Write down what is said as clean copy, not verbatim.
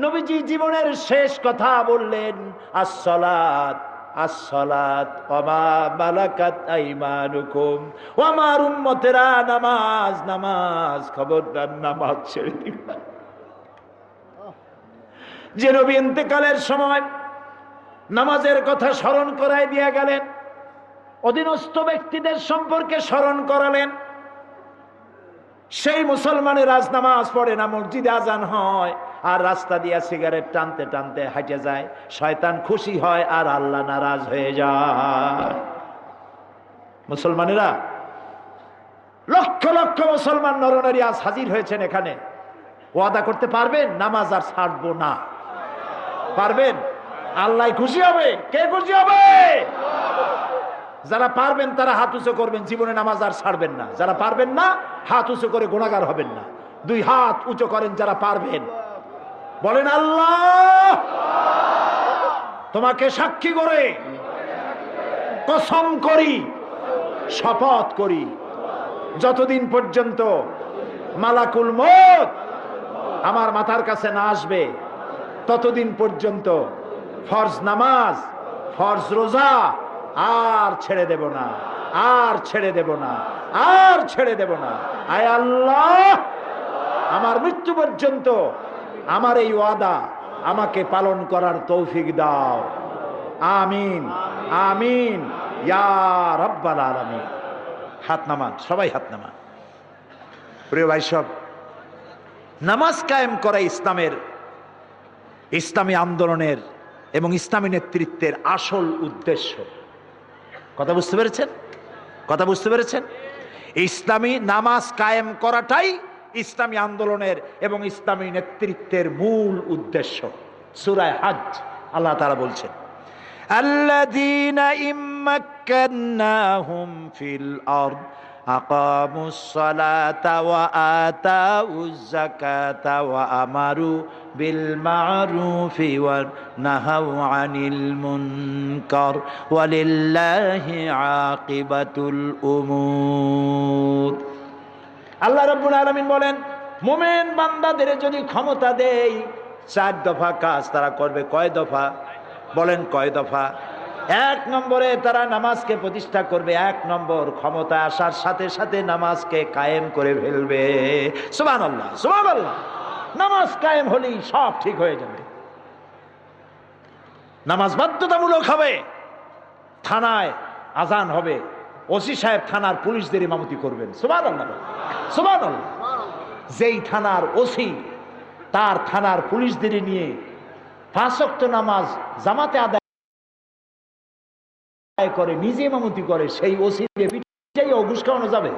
নবীজি জীবনের শেষ কথা বললেন, আসসালাত আসসালাত ওয়া মা মালাকাত আইমানুকুম। ও আমার উম্মতেরা, নামাজ নামাজ, খবরদার নামাজ ছেড়ে দিবা। যে নবী ইন্তেকালের সময় নামাজের কথা স্মরণ করাই দিয়া গেলেন, অধীনস্থ ব্যক্তিদের সম্পর্কে স্মরণ করালেন। সেই মুসলমানের আজ নামাজ পড়ে না, মসজিদে আজান হয় আর রাস্তা দিয়া সিগারেট টানতে টানতে হাঁটে যায়। শয়তান খুশি হয় আর আল্লাহ নারাজ হয়ে যায়। মুসলমানেরা, লক্ষ লক্ষ মুসলমান নরনারী আজ হাজির হয়েছেন এখানে। ওয়াদা করতে পারবেন নামাজ আর ছাড়বো না? পারবেন? আল্লাহ খুশি হবে? কে খুশি হবে? যারা পারবেন তারা হাত উঁচু করবেন, জীবনে নামাজ আর ছাড়বেন না। যারা পারবেন না, হাত উঁচু করে গুনাহগার হবেন না। দুই হাত উঁচু করেন যারা পারবেন, বলেন আল্লাহ তোমাকে সাক্ষী করে কসম করি, শপথ করি, যতদিন পর্যন্ত মালাকুল মউত আমার মাথার কাছে না আসবে ততদিন পর্যন্ত ফরজ নামাজ, ফরজ রোজা আর ছেড়ে দেব না, আর ছেড়ে দেব না, আর ছেড়ে দেব না। আয় আল্লাহ, আমার মৃত্যু পর্যন্ত আমার এই ওয়াদা আমাকে পালন করার তৌফিক দাও। আমিন আমিন ইয়া রাব্বাল আলামিন। হাত নামান, সবাই হাত নামান। প্রিয় ভাই সব, নামাজ কায়েম করা ইসলামী আন্দোলনের এবং ইসলামী নেতৃত্বের আসল উদ্দেশ্য। কথা বুঝতে পেরেছেন? কথা বুঝতে পেরেছেন? ইসলামী নামাজ কায়েম করাটাই ইসলামী আন্দোলনের এবং ইসলামী নেতৃত্বের মূল উদ্দেশ্য। সূরা হজ আল্লাহ তাআলা বলছেন, আল্লাযীনা ইম্মাক্কান্নাহুম ফিল আরদ আকামুস সালাতা ওয়া আতাউজ যাকাতা ওয়া আমারু বিল মা'রুফি ওয়া নাহাউ আনিল মুনকার ওয়ালিল্লাহি আকিবাতুল উমুর। আল্লাহ রাব্বুল আলামিন বলেন, মুমিন বান্দাদের যদি ক্ষমতা দেই 4 দফা কাজ তারা করবে। কয় দফা? বলেন কয় দফা? 1 নম্বরে তারা নামাজকে প্রতিষ্ঠা করবে। 1 নম্বর, ক্ষমতা আসার সাথে সাথে নামাজকে কায়েম করে ফেলবে। সুবহানাল্লাহ সুবহানাল্লাহ। নামাজ কায়েম হলেই সব ঠিক হয়ে যাবে। নামাজ বাধ্যতামূলক হবে, থানায় আজান হবে, ওসি সাহেব থানার পুলিশদের ইমামতি করবেন। সুবহানাল্লাহ সুবহানাল্লাহ। যেই থানার ওসি তার থানার পুলিশদের নিয়ে 5 ওয়াক্ত নামাজ জামাতে আদায় করে, নিজে ইমামতি করে, সেই ওসি পিটাইয়া ঘুষ খাওয়ানো যাবে?